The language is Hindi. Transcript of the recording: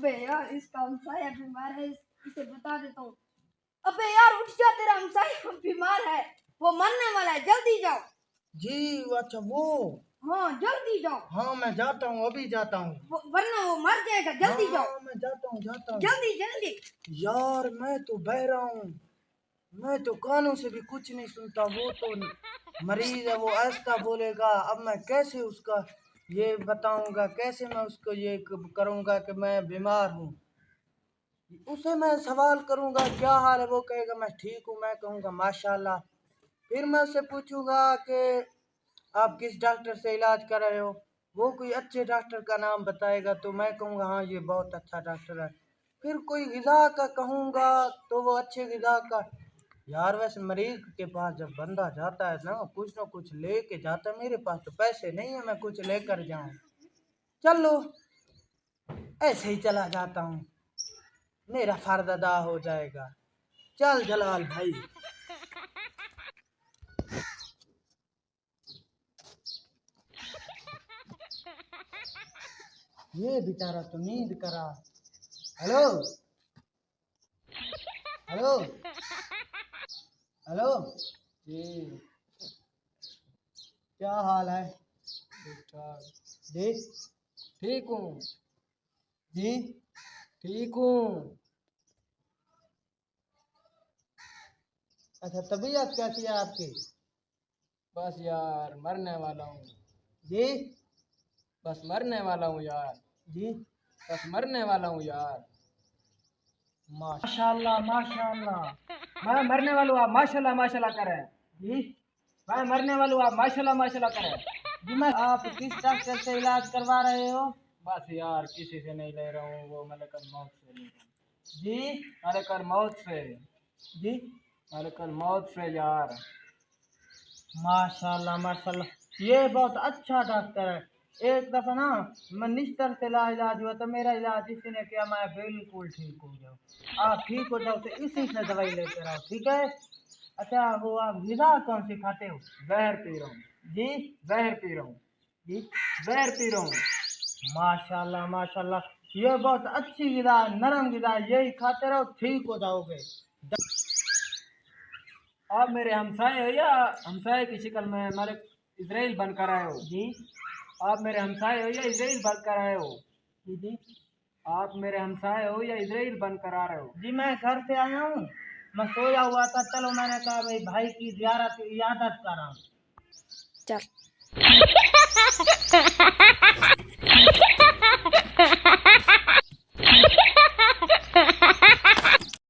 अबे यार इसका हमसाया बीमार है, इसे बता देता हूँ। अबे यार उठ जा, तेरा हमसाया बीमार है, वो मरने वाला है, जल्दी जाओ। जी अच्छा वो, हाँ जल्दी जाओ। हाँ मैं जाता हूँ, अभी जाता हूँ। वरना वो मर जाएगा, जल्दी जाओ। हाँ मैं जाता हूँ जल्दी जल्दी। यार मैं तो बहरा हूँ, मैं तो कानों से भी कुछ नहीं सुनता। वो तो मरीज है, वो ऐसा बोलेगा, अब मैं कैसे उसका ये बताऊंगा, कैसे मैं उसको ये करूंगा कि मैं बीमार हूँ। उसे मैं सवाल करूंगा क्या हाल है, वो कहेगा मैं ठीक हूँ, मैं कहूँगा माशाल्लाह। फिर मैं उससे पूछूंगा कि आप किस डॉक्टर से इलाज कर रहे हो, वो कोई अच्छे डॉक्टर का नाम बताएगा तो मैं कहूँगा हाँ ये बहुत अच्छा डॉक्टर है। फिर कोई ग़िज़ा का कहूँगा तो वो अच्छे ग़िज़ा का। यार वैसे मरीज के पास जब बंदा जाता है ना कुछ लेके जाता है, मेरे पास तो पैसे नहीं है मैं कुछ लेकर जाऊं। चलो ऐसे ही चला जाता हूँ, मेरा फर्ज अदा हो जाएगा। चल जलाल भाई। ये बेचारा तो नींद करा। हेलो हेलो हेलो जी, क्या हाल है? ठीक ठाक जी, ठीक हूँ जी, ठीक हूँ। अच्छा तबीयत कैसी है आपकी? बस यार मरने वाला हूँ, जी बस मरने वाला हूँ यार, जी, बस मरने वाला हूँ यार। माशाल्लाह माशाल्लाह। मैं मरने वाला हूँ, आप माशाल्लाह माशाल्लाह करें। जी मैं मरने वाला हूँ, आप माशाल्लाह माशाल्लाह करें। जी, मैं आप किस डॉक्टर से इलाज करवा रहे हो? बस यार किसी से नहीं ले रहा हूँ, वो मलकल मौत से ले रहा हूँ। जी मलकल मौत से, जी, मलकल मौत से यार। माशाल्लाह माशाल्लाह, ये बहुत अच्छा डॉक्टर है। एक दफा ना मैं निस्तर से इलाज हुआ तो मेरा इलाज इसी ने किया, मैं बिल्कुल ठीक हो जाऊँ। आप ठीक हो जाओ तो इसी से दवाई लेकर आओ, ठीक है? अच्छा वो आप ग़िज़ा कौन सी खाते हो? जहर पी रहा हूँ जी जहर पी रहा हूँ जी, जहर पी रहा हूँ। माशाल्लाह माशाल्लाह, ये बहुत अच्छी ग़िज़ा है, नरम ग़िज़ा है, यही खाते रहो ठीक हो जाओगे। आप मेरे हमसाए हो या हमसाए की शक्ल में मलिक इजराइल बनकर आए हो? जी आप मेरे हमसाए हो या इजराइल बनकर आए हो? जी जी आप मेरे हमसाए हो या इजराइल बनकर आ रहे हो? जी, मैं घर से आया हूँ, मैं सोया हुआ था, चलो मैंने कहा भाई भाई की ज़ियारत इयादत कराऊं। चल।